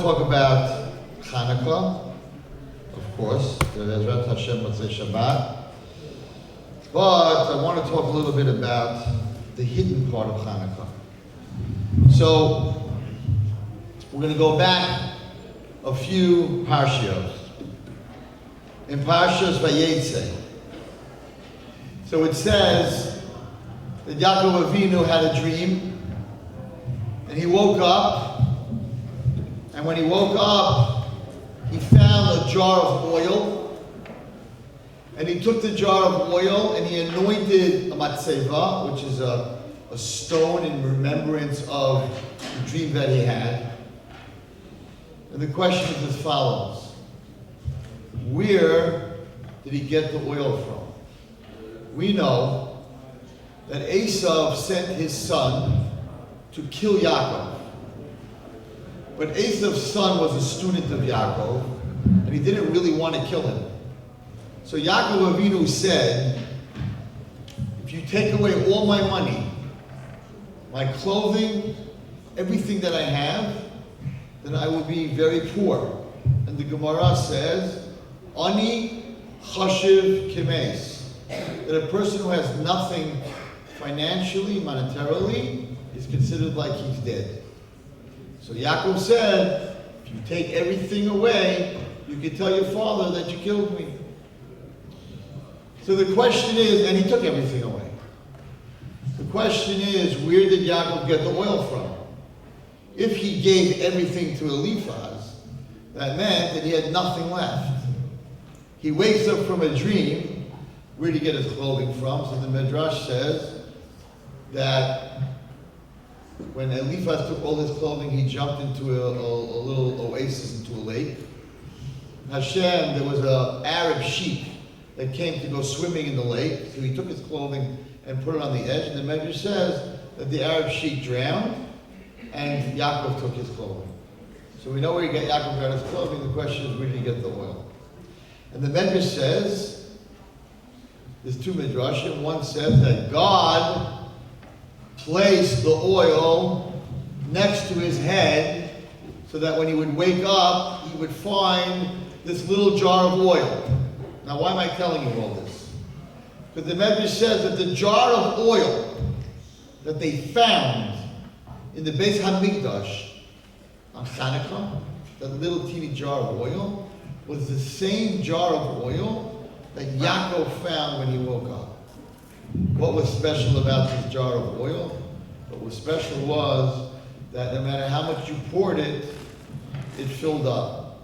talk about Hanukkah, of course, Ezrat Hashem Motzei Shabbat. But I want to talk a little bit about the hidden part of Hanukkah. So, we're going to go back a few parshios. In Parshas Vayetze. So it says that Yaakov Avinu had a dream, and he woke up, and when he woke up, he found a jar of oil, and he took the jar of oil and he anointed a matzeva, which is a stone in remembrance of the dream that he had. And the question is as follows. Where did he get the oil from? We know that Esav sent his son to kill Yaakov. But Esav's son was a student of Yaakov, and he didn't really want to kill him. So Yaakov Avinu said, if you take away all my money, my clothing, everything that I have, then I will be very poor. And the Gemara says, Ani chashiv kimes, that a person who has nothing financially, monetarily, is considered like he's dead. So Yaakov said, if you take everything away, you can tell your father that you killed me. So the question is, and he took everything away. The question is, where did Yaakov get the oil from? If he gave everything to Eliphaz, that meant that he had nothing left. He wakes up from a dream. Where did he get his clothing from? So the Midrash says that when Eliphaz took all his clothing, he jumped into a little oasis, into a lake. Hashem, there was an Arab sheik that came to go swimming in the lake, so he took his clothing and put it on the edge, and the Midrash says that the Arab sheik drowned, and Yaakov took his clothing. So we know where Yaakov got his clothing. The question is, where did he get the oil? And the Midrash says, there's two Midrashim. One says that God placed the oil next to his head so that when he would wake up, he would find this little jar of oil. Now, why am I telling you all this? Because the Midrash says that the jar of oil that they found in the Beis HaMikdash on Hanukkah, that little teeny jar of oil, was the same jar of oil that Yaakov found when he woke up. What was special about this jar of oil? What was special was that no matter how much you poured it, it filled up.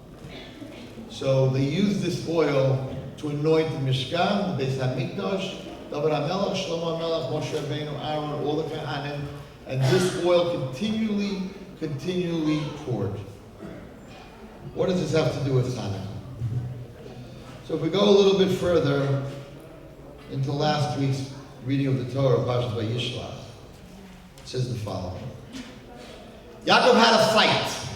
So they used this oil to anoint the Mishkan, the Beis HaMikdash, David HaMelech, Shlomo HaMelech, Moshe Rabbeinu, Aaron, all the Kohanim, and this oil continually poured. What does this have to do with Hanukkah? So if we go a little bit further into last week's reading of the Torah, Parashat Vayishlach, it says the following. Yaakov had a fight.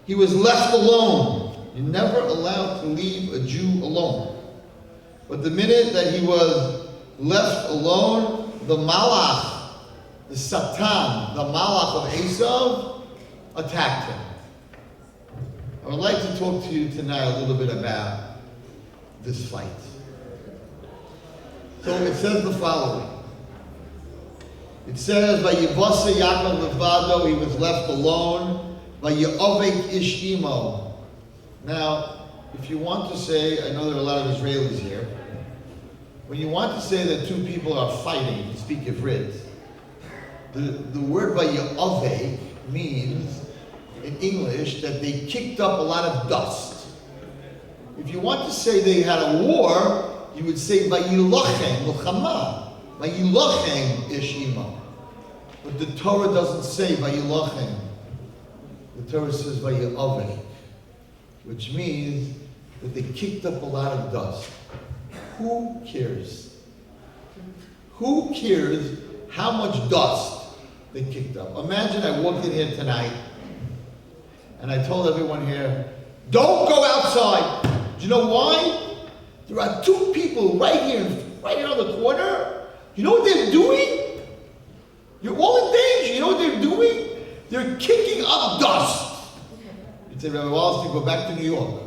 He was left alone. You're never allowed to leave a Jew alone. But the minute that he was left alone, the Malach, the Satan, the Malach of Esav, attacked him. I would like to talk to you tonight a little bit about this fight. So it says the following. It says, Vayivasa Yaakov levado, he was left alone. Vayeovek ish imo. Now, if you want to say, I know there are a lot of Israelis here, when you want to say that two people are fighting, you speak Ivrit, the word Vayeovek means, in English, that they kicked up a lot of dust. If you want to say they had a war, you would say Vayilachem, Milchama, Vayilachem ish imo. But the Torah doesn't say Vayilachem. The Torah says Vayeovek, which means that they kicked up a lot of dust. Who cares? Who cares how much dust they kicked up? Imagine I walked in here tonight and I told everyone here, don't go outside. Do you know why? There are two people right here on the corner. You know what they're doing? You're all in danger. You know what they're doing? They're kicking up dust. say, Rabbi Wallerstein, go back to New York.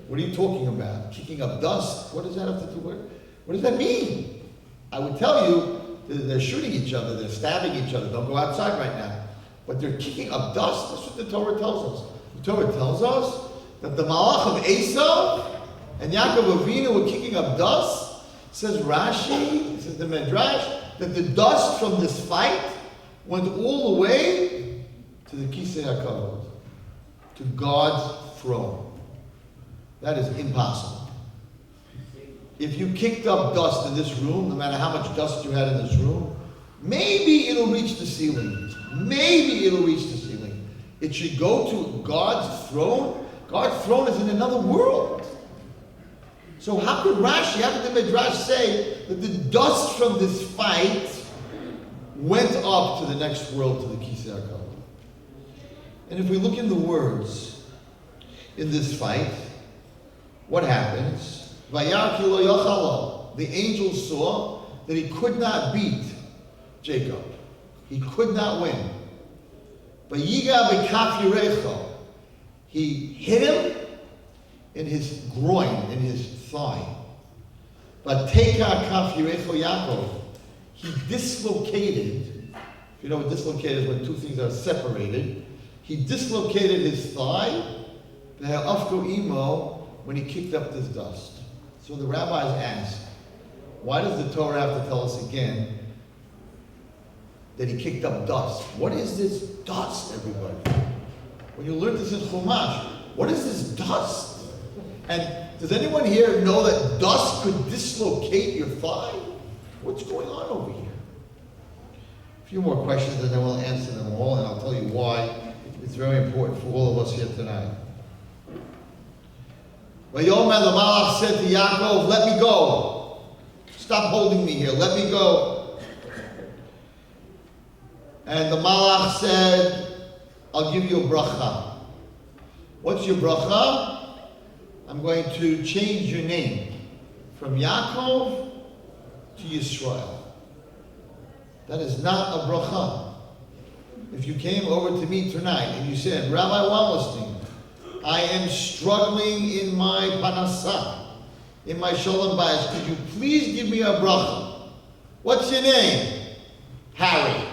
What are you talking about? Kicking up dust? What does that have to do with? What does that mean? I would tell you that they're shooting each other, they're stabbing each other. Don't go outside right now. But they're kicking up dust. That's what the Torah tells us. The Torah tells us that the Malach of Esav and Yaakov Avinu were kicking up dust. Says Rashi, says the Midrash, that the dust from this fight went all the way to the Kisei HaKavod, to God's throne. That is impossible. If you kicked up dust in this room, no matter how much dust you had in this room, maybe it'll reach the ceiling. Maybe it'll reach the ceiling. It should go to God's throne. God's throne is in another world. So how could Rashi, how could the Midrash say that the dust from this fight went up to the next world, to the Kisei HaKavod? And if we look in the words in this fight, what happens? Vayar ki lo yochalo. The angel saw that he could not beat Jacob. He could not win. Vayiga b'kaf yirecho. He hit him in his groin, in his thigh. Vateka kaf yirecho Yaakov. He dislocated. If you know what dislocated is, when two things are separated. He dislocated his thigh. Ve'afko imo, when he kicked up this dust. So the rabbis ask, why does the Torah have to tell us again that he kicked up dust? What is this dust, everybody? When you learn this in Chumash, what is this dust? And does anyone here know that dust could dislocate your thigh? What's going on over here? A few more questions and then we'll answer them all, and I'll tell you why it's very important for all of us here tonight. Vayomer, the Malach said to Yaakov, let me go. Stop holding me here. Let me go. And the Malach said, I'll give you a bracha. What's your bracha? I'm going to change your name from Yaakov to Yisrael. That is not a bracha. If you came over to me tonight and you said, Rabbi Wallerstein, I am struggling in my panasah, in my shalom bayis. Could you please give me a bracha? What's your name? Harry.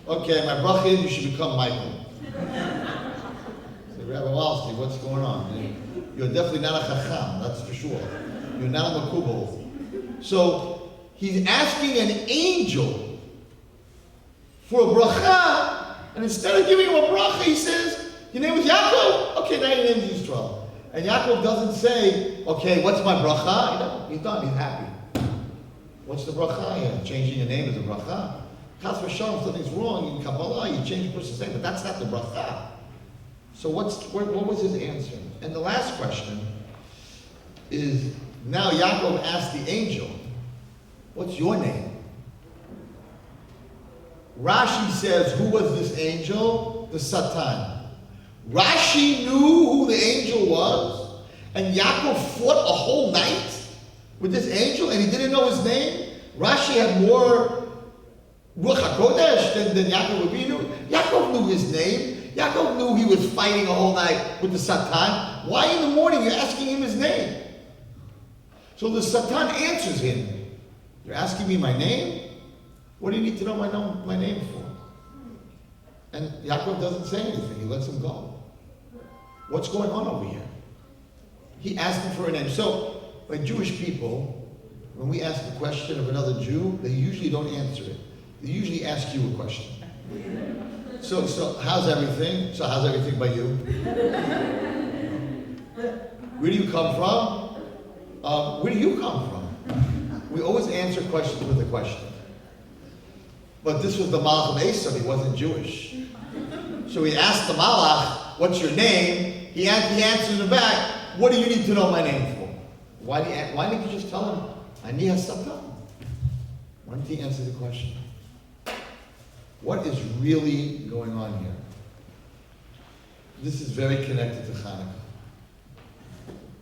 Okay, my bracha is you should become Michael. Say, Rabbi Wallerstein, what's going on? You're definitely not a chacham, that's for sure. You're not a makubal. So he's asking an angel for a bracha, and instead of giving him a bracha, he says, your name was Yaakov? Okay, now your name is Yisrael. And Yaakov doesn't say, okay, what's my bracha? He's done, he's happy. What's the bracha? Yeah, changing your name is a bracha. Chas v'shalom, something's wrong in Kabbalah, you change the person's name, but that's not the bracha. So what was his answer? And the last question is, now Yaakov asked the angel, what's your name? Rashi says, who was this angel? The Satan. Rashi knew who the angel was, and Yaakov fought a whole night with this angel, and he didn't know his name. Rashi had more Ruach HaKodesh than Yaakov Avinu. Yaakov knew his name. Yaakov knew he was fighting a whole night with the Satan. Why in the morning you're asking him his name? So the Satan answers him. You're asking me my name? What do you need to know my name for? And Yaakov doesn't say anything. He lets him go. What's going on over here? He asked him for a name. So, like Jewish people, when we ask a question of another Jew, they usually don't answer it. They usually ask you a question. So how's everything? So how's everything by you? Where do you come from? Where do you come from? We always answer questions with a question. But this was the Malach of Esav, he wasn't Jewish. So he asked the Malach, what's your name? He answers him back, what do you need to know my name for? Why didn't you just tell him, Ani Hasatan? Why didn't he answer the question? What is really going on here? This is very connected to Hanukkah.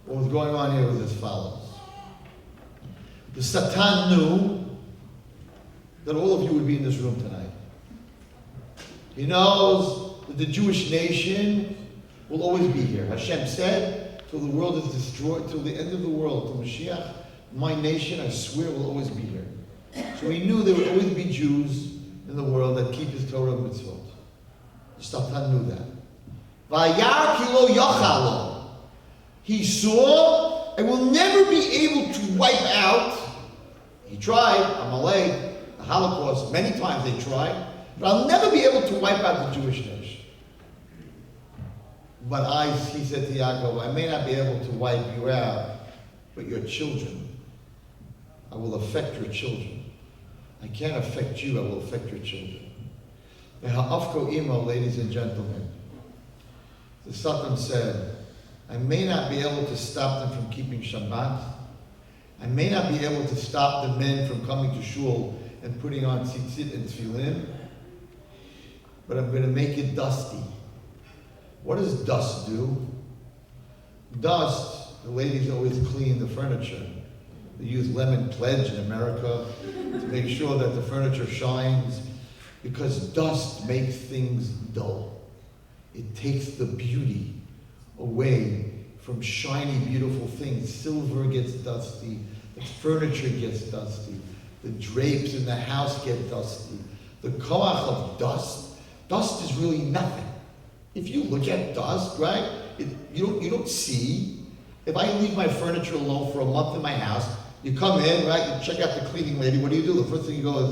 What was going on here was as follows. The Satan knew that all of you would be in this room tonight. He knows that the Jewish nation will always be here. Hashem said, till the world is destroyed, till the end of the world, till Mashiach, my nation, I swear, will always be here. So he knew there would always be Jews in the world that keep his Torah and mitzvot. Satan knew that. Vayar kilo yachalo. He saw and will never be able to wipe out. He tried, Amalek, the Holocaust, many times they tried, but I'll never be able to wipe out the Jewish nation. But he said to Yaakov, I may not be able to wipe you out, but your children, I will affect your children. I can't affect you, I will affect your children. Ladies and gentlemen, the Satan said, I may not be able to stop them from keeping Shabbat. I may not be able to stop the men from coming to shul and putting on tzitzit and tefillin, but I'm going to make it dusty. What does dust do? Dust, the ladies always clean the furniture. They use lemon pledge in America to make sure that the furniture shines, because dust makes things dull. It takes the beauty away from shiny, beautiful things. Silver gets dusty, the furniture gets dusty, the drapes in the house get dusty. The koach of dust is really nothing. If you look at dust, right, you don't see. If I leave my furniture alone for a month in my house, you come in, right, you check out the cleaning lady, what do? The first thing you go is,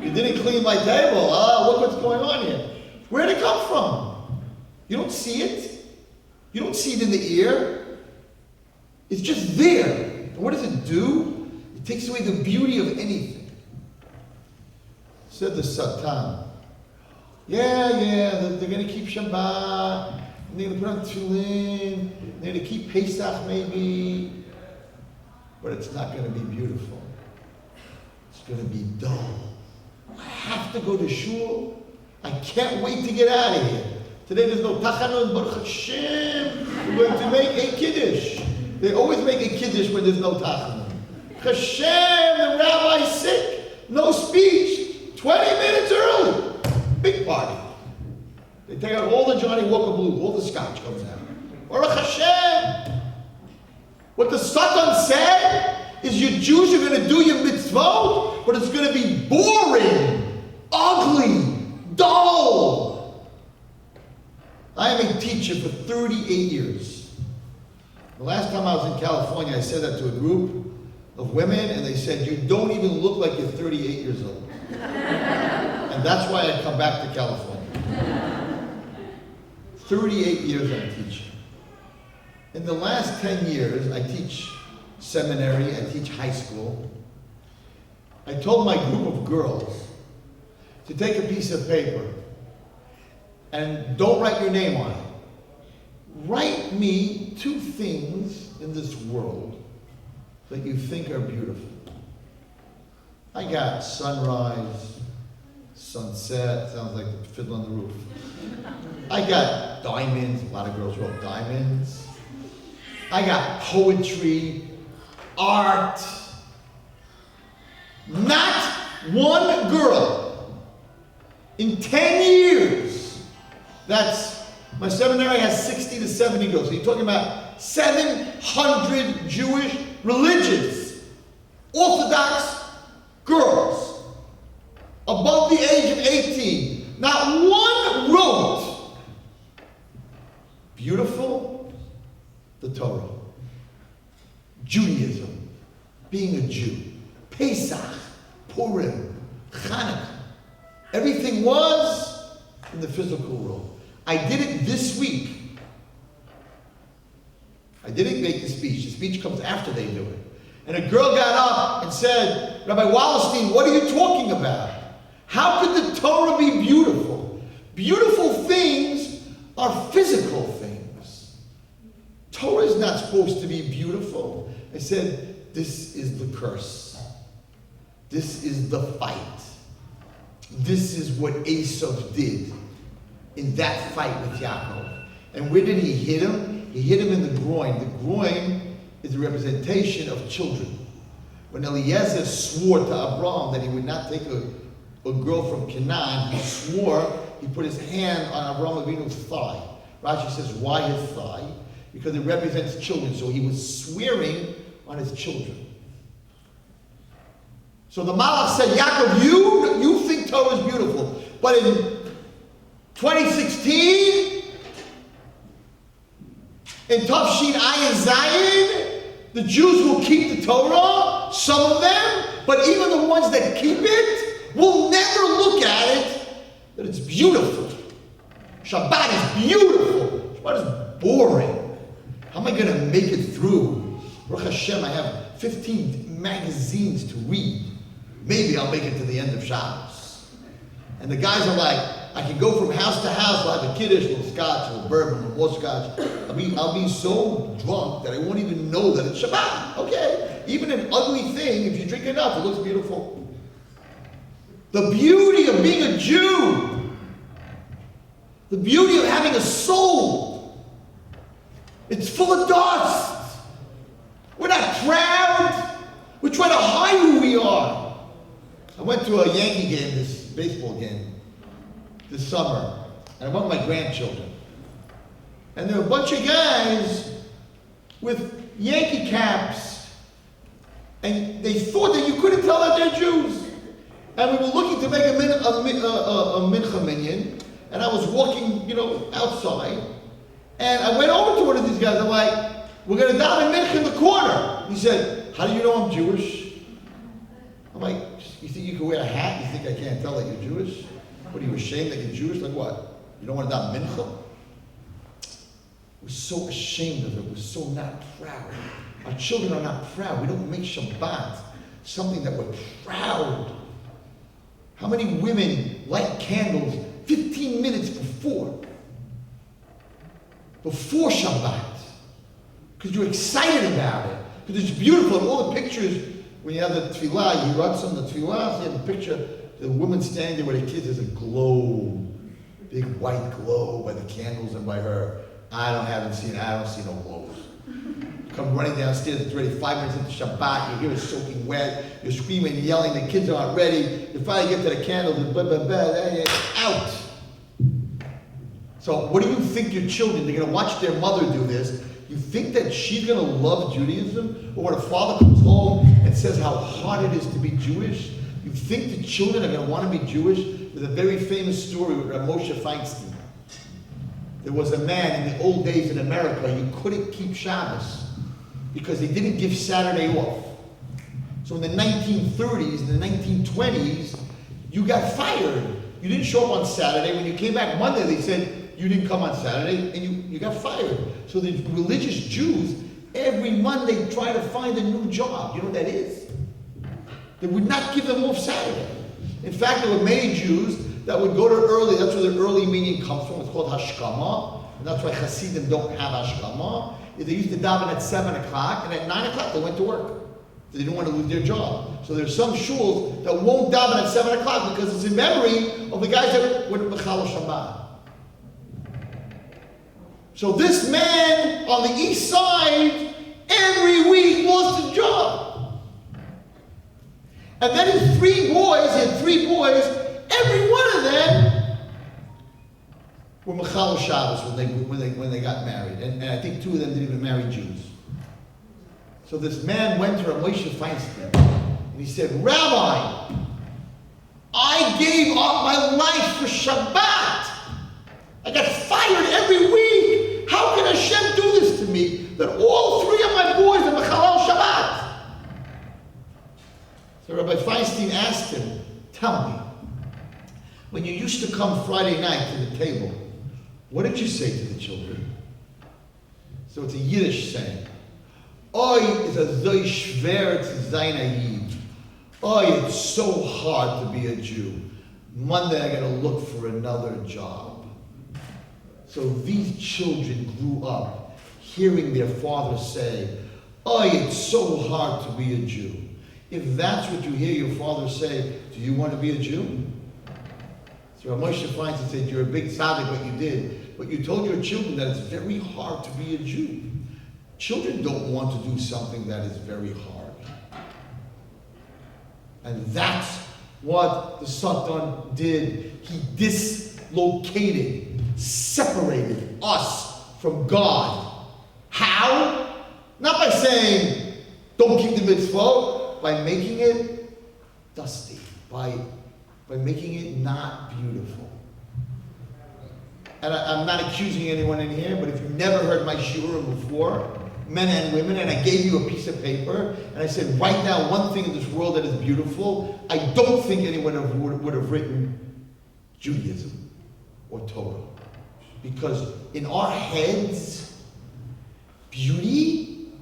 you didn't clean my table, look what's going on here. Where did it come from? You don't see it. You don't see it in the ear. It's just there. And what does it do? It takes away the beauty of anything. Said the Satan, they're going to keep Shabbat, and they're going to put on tefillin, they're going to keep Pesach maybe, but it's not going to be beautiful. It's going to be dull. I have to go to shul. I can't wait to get out of here. Today there's no tachanun, Baruch Hashem. We're going to make a kiddush. They always make a kiddush when there's no tachanun. Hashem, the rabbi's sick. No speech. 20 minutes early. Big party. They take out all the Johnny Walker Blue. All the scotch comes out. Baruch Hashem. What the Satan said is you Jews are going to do your mitzvot, but it's going to be boring, ugly, dull. I am a teacher for 38 years. The last time I was in California, I said that to a group of women, and they said, you don't even look like you're 38 years old. And that's why I come back to California. 38 years I'm teaching. In the last 10 years, I teach seminary, I teach high school. I told my group of girls to take a piece of paper and don't write your name on it. Write me 2 things in this world that you think are beautiful. I got sunrise, sunset, sounds like the Fiddler on the Roof. I got diamonds, a lot of girls wrote diamonds. I got poetry, art. Not one girl in 10 years, my seminary has 60 to 70 girls. So you're talking about 700 Jewish religious, Orthodox girls above the age of 18. Not one wrote beautiful, the Torah, Judaism, being a Jew, Pesach, Purim, Hanukkah. Everything was in the physical world. I did it this week. I didn't make the speech. The speech comes after they do it. And a girl got up and said, Rabbi Wallerstein, what are you talking about? How could the Torah be beautiful? Beautiful things are physical things. Torah is not supposed to be beautiful. I said, this is the curse. This is the fight. This is what Esav did in that fight with Yaakov. And where did he hit him? He hit him in the groin. The groin is a representation of children. When Eliezer swore to Abraham that he would not take a girl from Canaan, he swore he put his hand on Avraham Avinu's thigh. Rashi says, why his thigh? Because it represents children. So he was swearing on his children. So the Malach said, Yaakov, you think Torah is beautiful. But in 2016, in Tafshin Ayin Zayin, the Jews will keep the Torah, some of them, but even the ones that keep it will never look at it that it's beautiful. Shabbat is beautiful. Shabbat is boring. How am I going to make it through? Baruch Hashem, I have 15 magazines to read. Maybe I'll make it to the end of Shabbos. And the guys are like, I can go from house to house, I'll have a kiddush, a little scotch, a little bourbon, a little more scotch. I'll be so drunk that I won't even know that it's Shabbat. Okay, even an ugly thing, if you drink enough, it looks beautiful. The beauty of being a Jew, the beauty of having a soul, it's full of dust. We're not proud. We're trying to hide who we are. I went to a Yankee game, this baseball game, this summer, and I went with my grandchildren. And there were a bunch of guys with Yankee caps, and they thought that you couldn't tell that they're Jews. And we were looking to make a mincha minyan, and I was walking, outside, and I went over to one of these guys. I'm like, "We're going to daven mincha in the corner." He said, "How do you know I'm Jewish?" I'm like, "You think you can wear a hat? You think I can't tell that you're Jewish? What, are you ashamed that you're Jewish? Like what? You don't want to daven mincha?" We're so ashamed of it. We're so not proud. Our children are not proud. We don't make Shabbat something that we're proud. How many women light candles 15 minutes before Shabbat? Because you're excited about it. Because it's beautiful. And all the pictures, when you have the tefillah, you run some of the tefillah, you have a picture, the woman standing there with her kids, there's a glow, big white glow by the candles and by her. I don't see no glows. Come running downstairs, it's already 5 minutes into Shabbat, your hair is soaking wet, you're screaming, yelling, the kids aren't ready, you finally get to the candles, and out. So what do you think your children, they're going to watch their mother do this, you think that she's going to love Judaism? Or when a father comes home and says how hard it is to be Jewish, you think the children are going to want to be Jewish? There's a very famous story with Moshe Feinstein. There was a man in the old days in America, you couldn't keep Shabbos because they didn't give Saturday off. So in the 1930s and the 1920s, you got fired. You didn't show up on Saturday. When you came back Monday, they said you didn't come on Saturday, and you got fired. So the religious Jews, every Monday, try to find a new job. You know what that is? They would not give them off Saturday. In fact, there were many Jews that would go to early, that's where the early meaning comes from, it's called Hashkama, and that's why Hasidim don't have Hashkama. They used to daven at 7 o'clock, and at 9 o'clock they went to work. They didn't want to lose their job. So there's some shuls that won't daven at 7 o'clock because it's in memory of the guys that were Mechal Shabbat. So this man on the east side, every week lost his job. And then his he had three boys, every one of them were Mechal Shabbos when they got married. And I think 2 of them didn't even marry Jews. So this man went to Moshe Feinstein and he said, "Rabbi, I gave up my life for Shabbat. I got fired every week. How can Hashem do this to me? That all 3 of my boys are Mechalal Shabbat." So Rabbi Feinstein asked him, "Tell me, when you used to come Friday night to the table, what did you say to the children?" So it's a Yiddish saying. Oy, is a zoy schwer zu sein a Yid. Oy, it's so hard to be a Jew. Monday I gotta look for another job. So these children grew up hearing their father say, "Oy, it's so hard to be a Jew." If that's what you hear your father say, do you want to be a Jew? So Moshe Feinstein said, "You're a big tzaddik what you did, but you told your children that it's very hard to be a Jew." Children don't want to do something that is very hard. And that's what the Satan did. He located, separated us from God. How? Not by saying, don't keep the mitzvot, by making it dusty, by making it not beautiful. And I'm not accusing anyone in here, but if you've never heard my shiur before, men and women, and I gave you a piece of paper, and I said, write down one thing in this world that is beautiful, I don't think anyone would have written Judaism or Torah. Because in our heads, beauty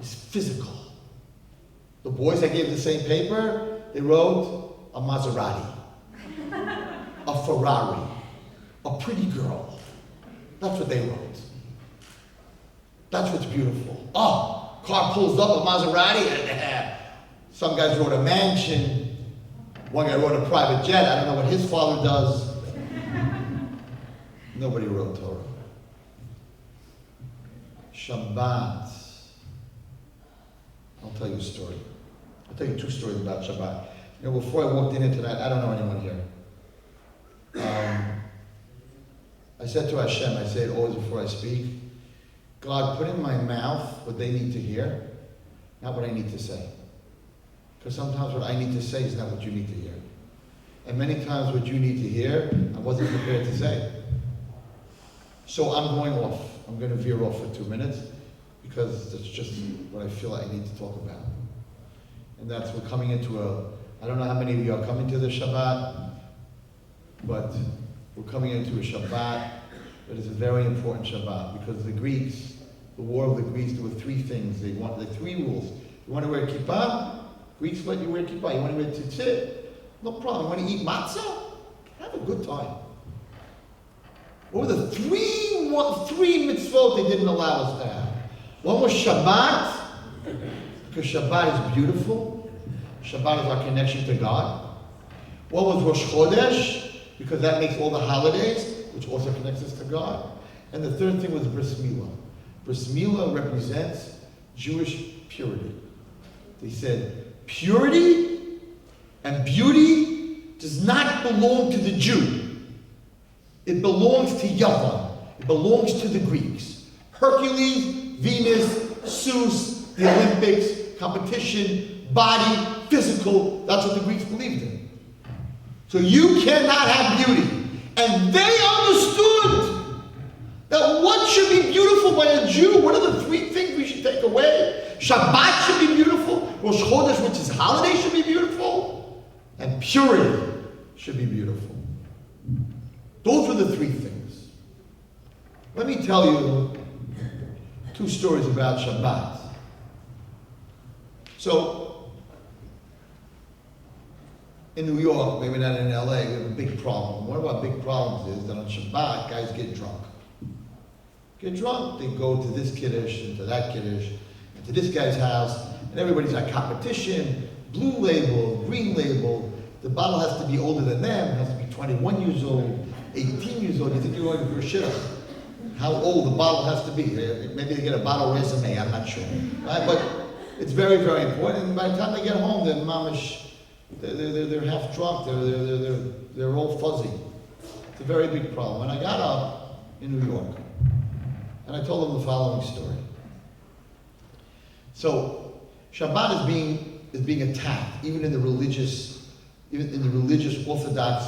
is physical. The boys I gave the same paper, they wrote a Maserati, a Ferrari, a pretty girl. That's what they wrote. That's what's beautiful. Oh, car pulls up, a Maserati. Some guys wrote a mansion. One guy wrote a private jet. I don't know what his father does. Nobody wrote Torah. Shabbat. I'll tell you a story. I'll tell you two stories about Shabbat. You know, before I walked in here tonight, I don't know anyone here. I said to Hashem, I say it always before I speak, God, put in my mouth what they need to hear, not what I need to say. Because sometimes what I need to say is not what you need to hear. And many times what you need to hear, I wasn't prepared to say. So I'm going off. I'm going to veer off for 2 minutes because that's just what I feel I need to talk about. And that's, we're coming into I don't know how many of you are coming to the Shabbat, but we're coming into a Shabbat that is a very important Shabbat because the Greeks, the war of the Greeks, there were three things. They wanted the three rules. You want to wear kippah? Greeks let you wear kippah. You want to wear tzitzit? No problem. You want to eat matzah? Have a good time. What were the three mitzvot they didn't allow us to have? One was Shabbat, because Shabbat is beautiful. Shabbat is our connection to God. One was Rosh Chodesh, because that makes all the holidays, which also connects us to God. And the third thing was Bris Milah. Bris Milah represents Jewish purity. They said, purity and beauty does not belong to the Jew. It belongs to Yavan. It belongs to the Greeks. Hercules, Venus, Zeus, the Olympics, competition, body, physical, that's what the Greeks believed in. So you cannot have beauty. And they understood that what should be beautiful by a Jew, what are the three things we should take away? Shabbat should be beautiful, Rosh Chodesh, which is holiday, should be beautiful, and purity should be beautiful. Those were the three things. Let me tell you two stories about Shabbat. So, in New York, maybe not in LA, we have a big problem. One of our big problems is that on Shabbat, guys get drunk. Get drunk, they go to this kiddush and to that kiddush, and to this guy's house, and everybody's at competition, blue label, green label, the bottle has to be older than them, it has to be 21 years old, 18 years old. You think you're going for a shidduch? How old the bottle has to be. Maybe they get a bottle resume, I'm not sure. Right? But it's very, very important, and by the time they get home, they're mamish, they're half drunk, they're all fuzzy. It's a very big problem. And I got up in New York, and I told them the following story. So Shabbat is being attacked, even in the religious Orthodox.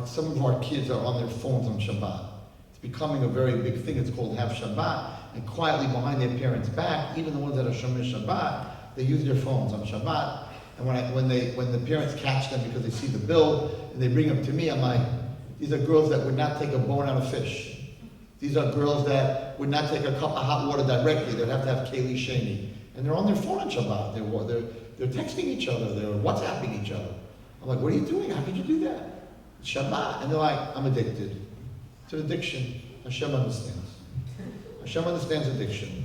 Some of our kids are on their phones on Shabbat. It's becoming a very big thing. It's called Have Shabbat, and quietly behind their parents' back, even the ones that are Shomer Shabbat, they use their phones on Shabbat. And when the parents catch them because they see the bill and they bring them to me, I'm like, these are girls that would not take a bone out of fish. These are girls that would not take a cup of hot water directly. They'd have to have Kaylee Shaney. And they're on their phone on Shabbat. They're texting each other. They're WhatsApping each other. I'm like, what are you doing? How could you do that? It's Shabbat. And they're like, I'm addicted. It's an addiction. Hashem understands. Hashem understands addiction.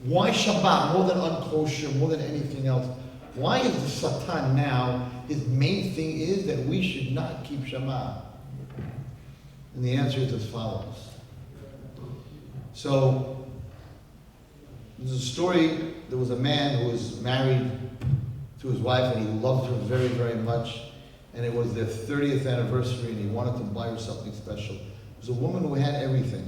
Why Shabbat? More than unkosher, more than anything else. Why is the Satan now, his main thing is that we should not keep Shabbat? And the answer is as follows. So, there's a story, there was a man who was married to his wife and he loved her very, very much. and it was their 30th anniversary, and he wanted to buy her something special. It was a woman who had everything.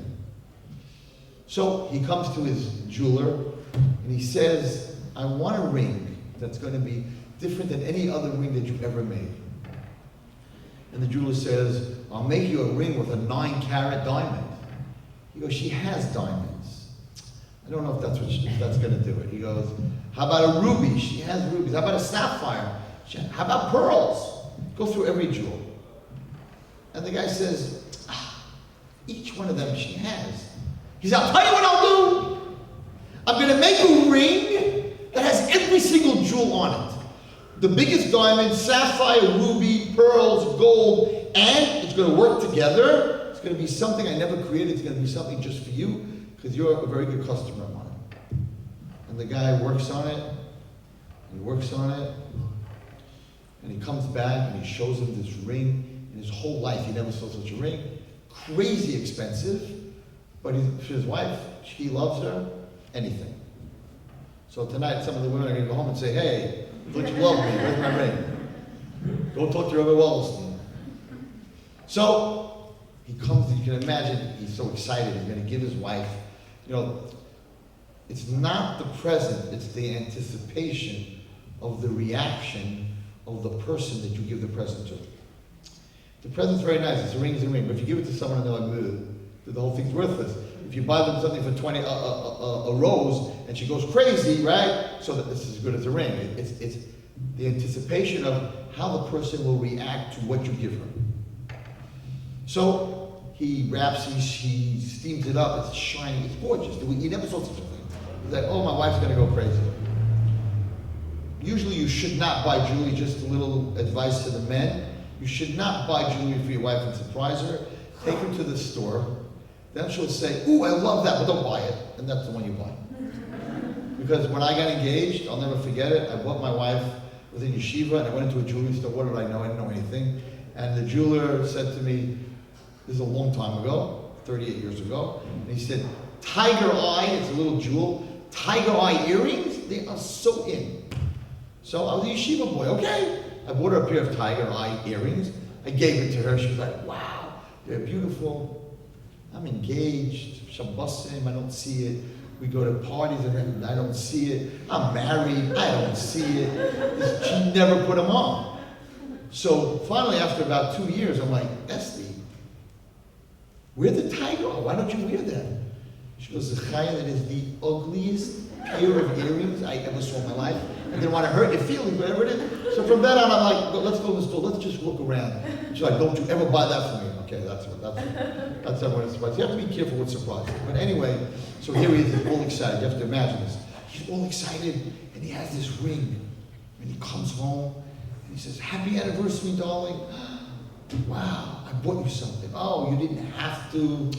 So he comes to his jeweler, and he says, I want a ring that's going to be different than any other ring that you've ever made. And the jeweler says, I'll make you a ring with a 9-carat diamond. He goes, she has diamonds. I don't know if that's going to do it. He goes, how about a ruby? She has rubies. How about a sapphire? How about pearls? Go through every jewel. And the guy says, each one of them she has. He said, I'll tell you what I'll do. I'm going to make a ring that has every single jewel on it. The biggest diamond, sapphire, ruby, pearls, gold, and it's going to work together. It's going to be something I never created. It's going to be something just for you because you're a very good customer of mine. And the guy works on it, and he works on it, and he comes back and he shows him this ring. In his whole life, he never saw such a ring. Crazy expensive, but for his wife, he loves her, anything. So tonight, some of the women are going to go home and say, hey, don't you love me? Where's my ring? Go talk to Rabbi Wallerstein. So he comes, you can imagine, he's so excited. He's going to give his wife, it's not the present, it's the anticipation of the reaction of the person that you give the present to. The present's very nice, it's a ring, but if you give it to someone and they're like, the whole thing's worthless. If you buy them something for 20, a rose, and she goes crazy, right? So that this is as good as a ring. It's the anticipation of how the person will react to what you give her. So he wraps, he steams it up, it's shiny, it's gorgeous. You never saw such a thing. He's like, oh, my wife's gonna go crazy. Usually you should not buy jewelry, just a little advice to the men. You should not buy jewelry for your wife and surprise her. Take her to the store. Then she'll say, ooh, I love that, but don't buy it. And that's the one you buy. Because when I got engaged, I'll never forget it. I bought my wife, was in yeshiva, and I went into a jewelry store. What did I know? I didn't know anything. And the jeweler said to me, this is a long time ago, 38 years ago, and he said, tiger eye, it's a little jewel, tiger eye earrings, they are so in. So I was a yeshiva boy, okay. I bought her a pair of tiger eye earrings. I gave it to her. She was like, wow, they're beautiful. I'm engaged, Shabbosim, I don't see it. We go to parties and I don't see it. I'm married, I don't see it. She never put them on. So finally, after about 2 years, I'm like, Esty, wear the tiger eye, why don't you wear them? She goes, Zecharia, that is the ugliest pair of earrings I ever saw in my life. I didn't want to hurt your feelings, whatever it is. So from then on, I'm like, let's go to the store, let's just look around. She's like, don't you ever buy that for me. Okay, that's everyone's surprise. You have to be careful with surprises. But anyway, so here he is, he's all excited. You have to imagine this. He's all excited, and he has this ring. And he comes home, and he says, happy anniversary, darling. Wow, I bought you something. Oh, you didn't have to.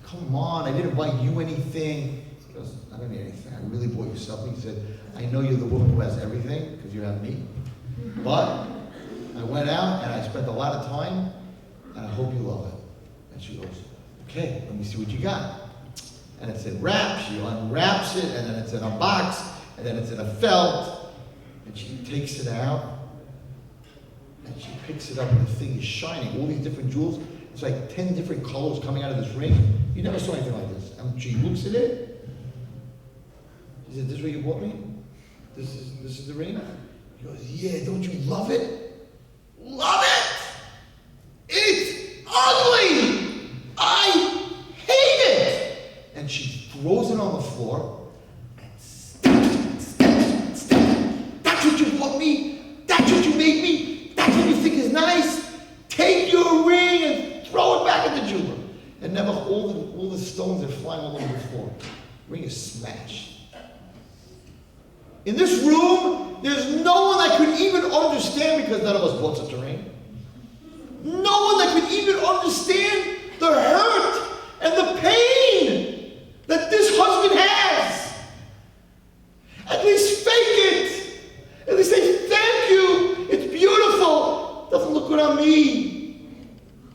Come on, I didn't buy you anything. He goes, I don't need anything. I really bought you something. He said, I know you're the woman who has everything, because you have me. But I went out, and I spent a lot of time, and I hope you love it. And she goes, okay, let me see what you got. And it's in wrap, she unwraps it, and then it's in a box, and then it's in a felt, and she takes it out, and she picks it up, and the thing is shining, all these different jewels. It's like 10 different colors coming out of this ring. You never saw anything like this. And she looks at it. She said, this is what you bought me? This is the ring? He goes, yeah, don't you love it? Love it! It's ugly! I hate it! And she throws it on the floor and stamps. That's what you bought me? That's what you made me? That's what you think is nice? Take your ring and throw it back at the jeweler. And never all the stones are flying all over the floor. The ring is smashed. In this room, there's no one that could even understand, because none of us bought such a ring. No one that could even understand the hurt and the pain that this husband has. At least fake it. At least say, thank you. It's beautiful. Doesn't look good on me.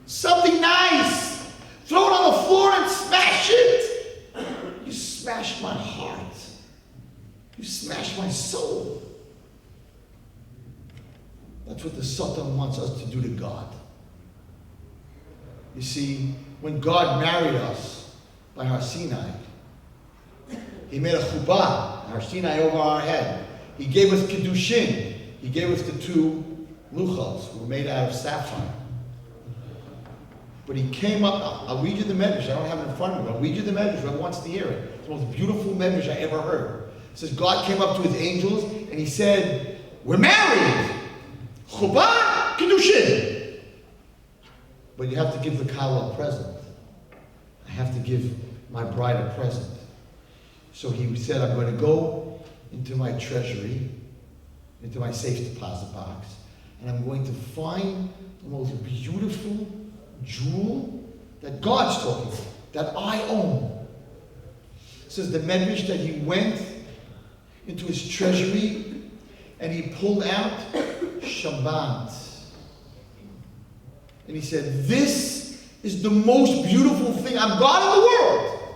Something nice. Throw it on the floor and smash it. You smashed my heart. You smashed my soul. That's what the Satan wants us to do to God. You see, when God married us by Har Sinai, He made a chubah, Har Sinai, over our head. He gave us kiddushin. He gave us the two luchos, who were made out of sapphire. But He came up, I'll read you the medrash, I don't have it in front of me, I'll read you the medrash, whoever wants to hear it. It's the most beautiful medrash I ever heard. It says, God came up to His angels and He said, we're married! Chubah, kiddushin! But you have to give the kala a present. I have to give my bride a present. So He said, I'm going to go into my treasury, into my safe deposit box, and I'm going to find the most beautiful jewel that God's talking about, that I own. It says the medrash that He went into His treasury and He pulled out Shabbat. And He said, this is the most beautiful thing. I'm God in the world.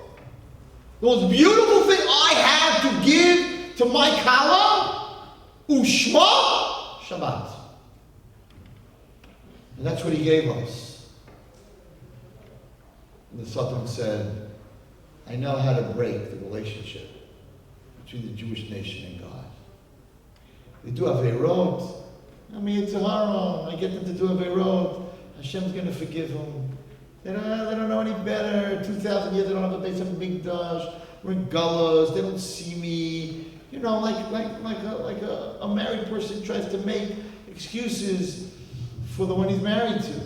The most beautiful thing I have to give to my kala, ushma, Shabbat. And that's what He gave us. And the Satan said, I know how to break the relationship between the Jewish nation and God. They do Aveirot. I mean, it's a horror. I get them to do Aveirot. Hashem's going to forgive them. They don't know any better. 2,000 years, they don't have a base of mikdash. We're in gullahs. They don't see me. You know, like a married person tries to make excuses for the one he's married to.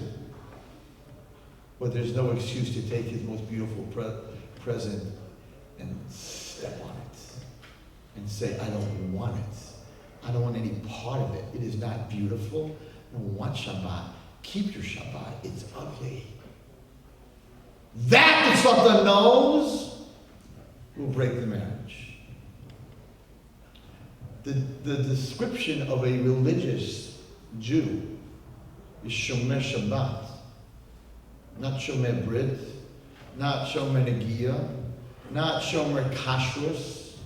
But there's no excuse to take his most beautiful present and step on it and say, I don't want it. I don't want any part of it. It is not beautiful. I don't want Shabbat. Keep your Shabbat. It's ugly. That the Satan knows will break the marriage. The description of a religious Jew is Shomer Shabbat. Not Shomer Brit, not Shomer Negiah, not Shomer Kashrus.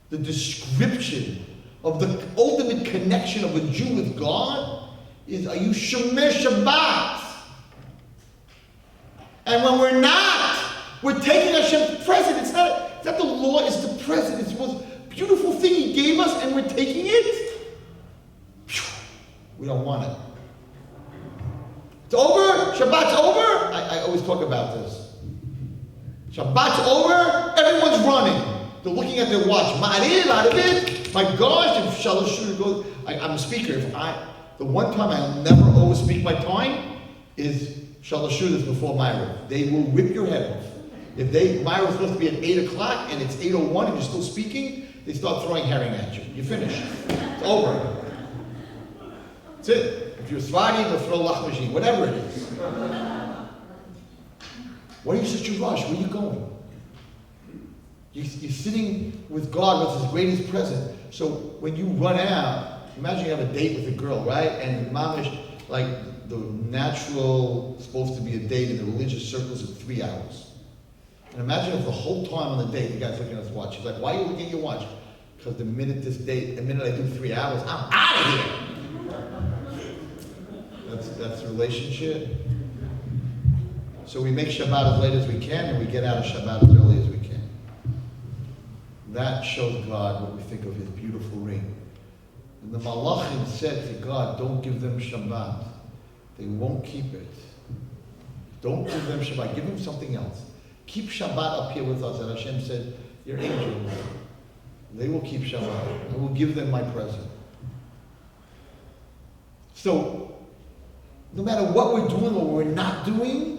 The description of the ultimate connection of a Jew with God is, are you Shomer Shabbat? And when we're not, we're taking Hashem's present. It's not the law, it's the present. It's the most beautiful thing He gave us, and we're taking it. We don't want it. It's over. Shabbat's over. I always talk about this. Shabbat's over. Everyone's running. They're looking at their watch. Ma'ariv. My gosh, if Shalosh goes, I'm a speaker. The one time I'll never always speak my time is Shalosh before Ma'ariv. They will rip your head off. If Ma'ariv is supposed to be at 8 o'clock and it's 8:01 and you're still speaking, they start throwing herring at you. You're finished. It's over. That's it. If you're Svadi, they'll throw lach machine, whatever it is. Why are you such a rush? Where are you going? You're sitting with God, what's His greatest present. So when you run out, imagine you have a date with a girl, right? And mamish, like the natural, supposed to be a date in the religious circles of 3 hours. And imagine if the whole time on the date, the guy's looking at his watch. He's like, why are you looking at your watch? Because the minute I do 3 hours, I'm out of here. That's the relationship. So we make Shabbat as late as we can, and we get out of Shabbat as early as we can. That shows God what we think of His beautiful ring. And the Malachim said to God, don't give them Shabbat. They won't keep it. Don't give them Shabbat. Give them something else. Keep Shabbat up here with us. And Hashem said, your angels, they will keep Shabbat. I will give them my present. So, no matter what we're doing or what we're not doing,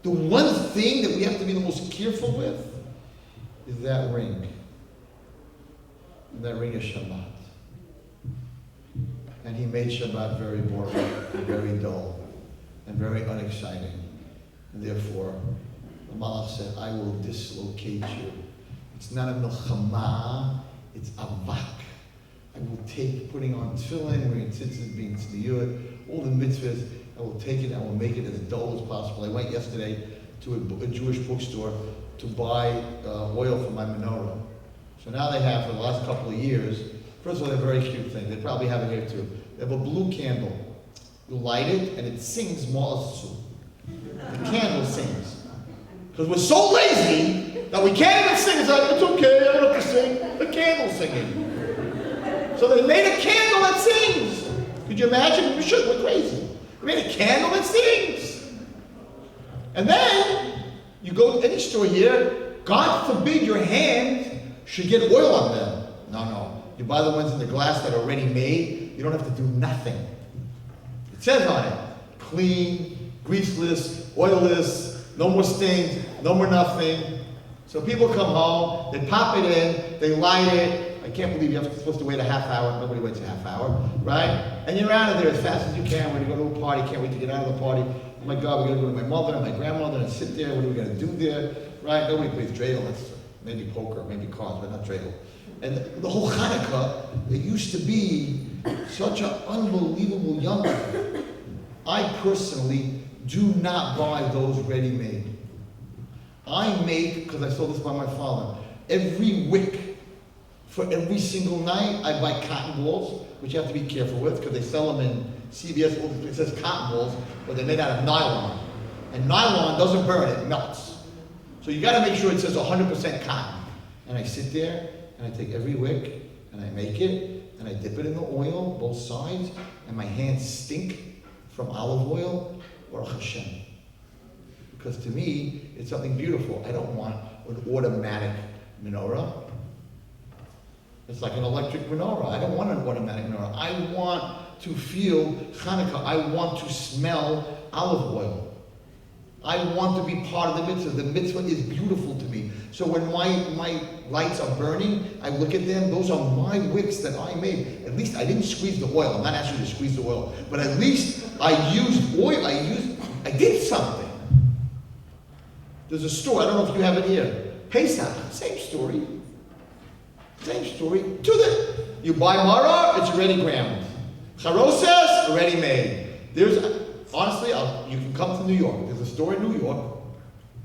the one thing that we have to be the most careful with is that ring. And that ring is Shabbat. And He made Shabbat very boring, and very dull, and very unexciting. And therefore, the Malach said, I will dislocate you. It's not a milchama, it's avak. I will take putting on tefillin, wearing tzitzis, being tzniut, all the mitzvahs. I will take it, I will make it as dull as possible. I went yesterday to a Jewish bookstore to buy oil for my menorah. So now they have, for the last couple of years, first of all, they're very cute things. They probably have it here too. They have a blue candle. You light it, and it sings Ma'asu. The candle sings. Because we're so lazy that we can't even sing. It's like, it's okay, I don't have to sing. The candle's singing. So they made a candle that sings. Could you imagine? We should, we're crazy. We made a candle that sings. And then, you go to any store here, God forbid your hand should get oil on them. No. You buy the ones in the glass that are already made, you don't have to do nothing. It says on it, clean, greaseless, oilless, no more stains, no more nothing. So people come home, they pop it in, they light it. I can't believe you're supposed to wait a half hour. Nobody waits a half hour, right? And you're out of there as fast as you can. When you go to a party, can't wait to get out of the party. Oh my God, we're going to go to my mother and my grandmother and sit there. What are we going to do there, right? Nobody plays dreidel. That's maybe poker, maybe cards, but not dreidel. And the whole Hanukkah, it used to be such an unbelievable yom. I personally do not buy those ready-made. I make, because I saw this by my father, every wick for every single night, I buy cotton balls, which you have to be careful with, because they sell them in CVS, it says cotton balls, but they're made out of nylon. And nylon doesn't burn, it melts. So you gotta make sure it says 100% cotton. And I sit there, and I take every wick, and I make it, and I dip it in the oil, both sides, and my hands stink from olive oil, or Hashem. Because to me, it's something beautiful. I don't want an automatic menorah. It's like an electric menorah. I don't want an automatic menorah. I want to feel Hanukkah. I want to smell olive oil. I want to be part of the mitzvah. The mitzvah is beautiful to me. So when my lights are burning, I look at them. Those are my wicks that I made. At least I didn't squeeze the oil. I'm not asking you to squeeze the oil. But at least I used oil. I did something. There's a store. I don't know if you have it here. Pesach. Same story. Same story. You buy maror, it's already ground. Charoses, already made. Honestly, you can come to New York. There's a store in New York.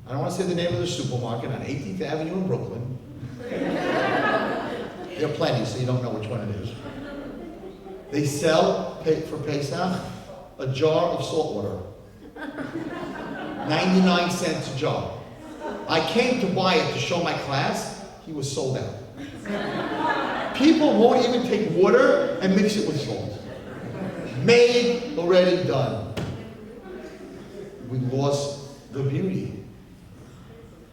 I don't want to say the name of the supermarket on 18th Avenue in Brooklyn. There are plenty, so you don't know which one it is. They sell, for Pesach, a jar of salt water. 99 cents a jar. I came to buy it to show my class. He was sold out. People won't even take water and mix it with salt. Made, already done. We lost the beauty.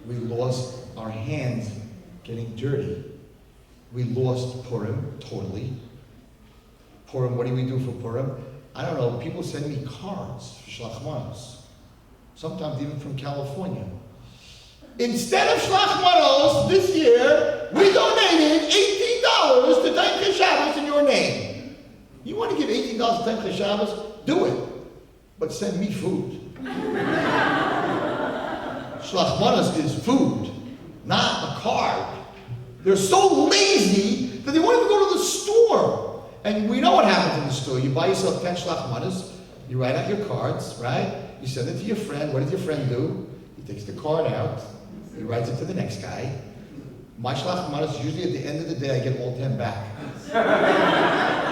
We lost our hands getting dirty. We lost Purim totally. Purim, what do we do for Purim? I don't know, people send me cards for Shlach sometimes even from California. Instead of Shlach Manos this year, we donated $18 to Tanchei Shabbos in your name. You want to give $18 to Tanchei Shabbos? Do it. But send me food. Shlach Manos is food, not a card. They're so lazy that they won't even go to the store. And we know what happens in the store. You buy yourself 10 Shlach Manos, you write out your cards, right? You send it to your friend. What does your friend do? He takes the card out. He writes it to the next guy. My Shlach Manos, usually at the end of the day, I get all 10 back.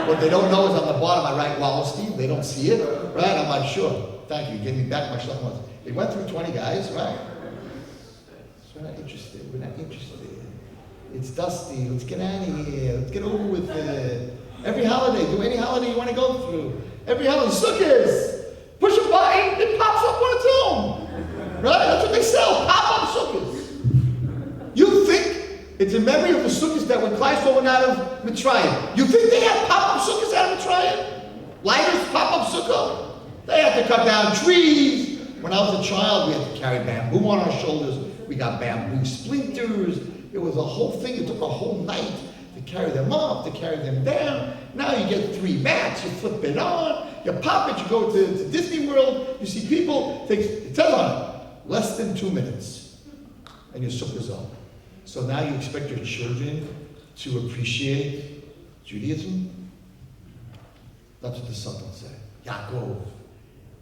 What they don't know is on the bottom, I write Wallerstein. They don't see it, right? I'm like, sure, thank you. Give me back my Shlach Manos. It went through 20 guys, right? So we're not interested. We're not interested. It's dusty. Let's get out of here. Let's get over with it. Every holiday, do any holiday you want to go through. Every holiday, sukkahs. Push a button, it pops up on its own. Right? That's what they sell, pop-up sukkahs. You think it's in memory of the sukkahs that when Klai went out of Mitzrayim. You think they had pop-up sukkahs out of Mitzrayim? Lighters, pop-up sukkah? They had to cut down trees. When I was a child, we had to carry bamboo on our shoulders. We got bamboo splinters. It was a whole thing. It took a whole night to carry them up, to carry them down. Now you get 3 mats, you flip it on, you pop it, you go to Disney World, you see people, it says on it, less than 2 minutes, and your sukkah's up. So now you expect your children to appreciate Judaism? That's what the Satan said. Yaakov,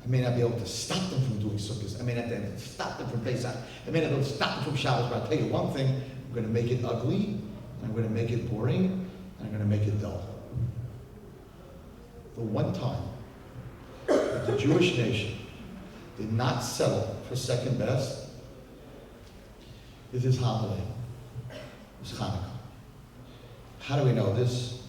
I may not be able to stop them from doing sukkahs. I may not be able to stop them from Pesach. I may not be able to stop them from Shabbos, but I'll tell you one thing, I'm going to make it ugly, and I'm going to make it boring, and I'm going to make it dull. the one time that the Jewish nation did not settle for second best is this holiday. It's Hanukkah. How do we know this?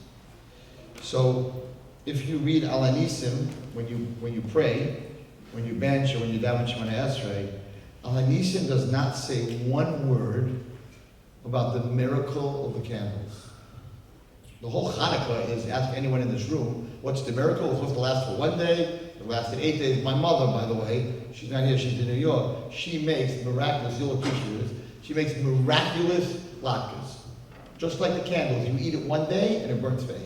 So, if you read Al Hanisim, when you pray, when you bench, or when you daven Shemona Esrei, Al Hanisim does not say one word about the miracle of the candles. The whole Hanukkah is, ask anyone in this room, what's the miracle? It's supposed to last for one day. It lasted 8 days. My mother, by the way, she's not here, she's in New York. She makes miraculous, you'll appreciate this, she makes miraculous latkes. Just like the candles, you eat it one day and it burns for 8.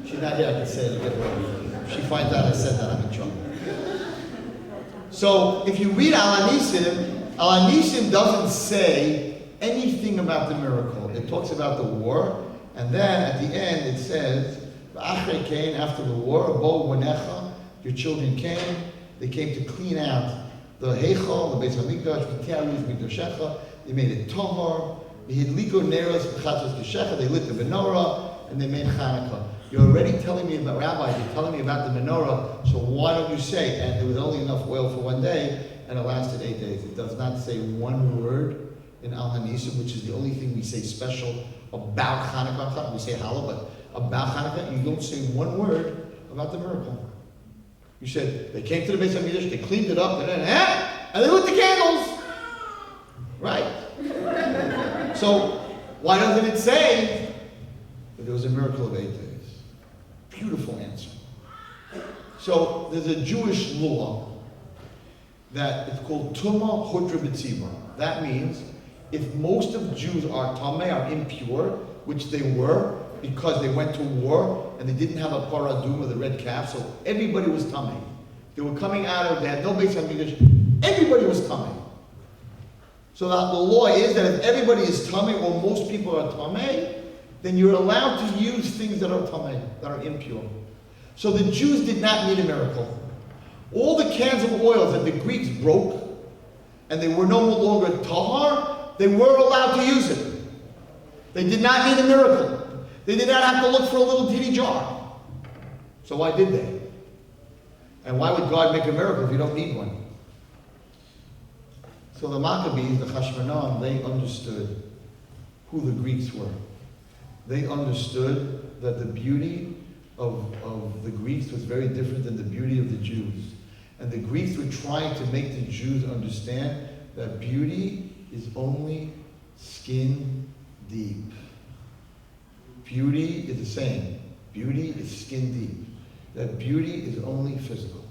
She's not here, I can say it again. If she finds out I said that, I'm in trouble. So, if you read Al Hanisim doesn't say anything about the miracle. It talks about the war, and then at the end it says, after the war, your children came, they came to clean out the Heichal, the Beis HaMikdash, they made it Tahor, they lit the menorah, and they made Hanukkah. You're already telling me about, Rabbi, you're telling me about the menorah, so why don't you say, and there was only enough oil for one day, and it lasted 8 days. It does not say one word in Al Hanisim, which is the only thing we say special about Hanukkah. We say Halal, but about Hanukkah, you don't say one word about the miracle. You said, they came to the Beis HaMikdash, they cleaned it up, and they lit the candles. Right. So, why doesn't it say that there was a miracle of 8 days? Beautiful answer. So, there's a Jewish law that it's called Tumah Hudra B'Tzibur. That means, if most of Jews are tamei, are impure, which they were, because they went to war and they didn't have a paradum or the red calf, so everybody was tamei. They were coming out of, they had no Beis HaMikdash, everybody was tamei. So that the law is that if everybody is tamei, or most people are tamei, then you're allowed to use things that are tamei, that are impure. So the Jews did not need a miracle. All the cans of oil that the Greeks broke, and they were no longer tahar, they were allowed to use it. They did not need a miracle. They did not have to look for a little teeny jar. So why did they? And why would God make a miracle if you don't need one? So the Maccabees, the Hashmonaim, they understood who the Greeks were. They understood that the beauty of the Greeks was very different than the beauty of the Jews. And the Greeks were trying to make the Jews understand that beauty is only skin deep. Beauty is the same. Beauty is skin deep. That beauty is only physical.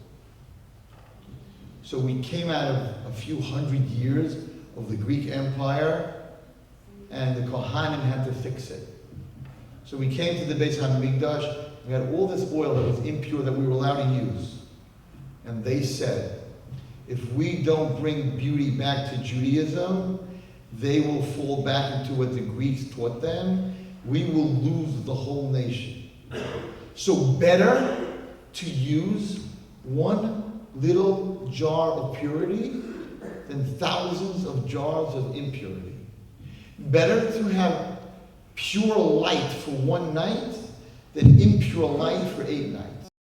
So we came out of a few hundred years of the Greek Empire, and the Kohanim had to fix it. So we came to the Beis HaMikdash, we had all this oil that was impure that we were allowed to use. And they said, if we don't bring beauty back to Judaism, they will fall back into what the Greeks taught them. We will lose the whole nation. So better to use one little jar of purity than thousands of jars of impurity. Better to have pure light for one night than impure light for 8 nights.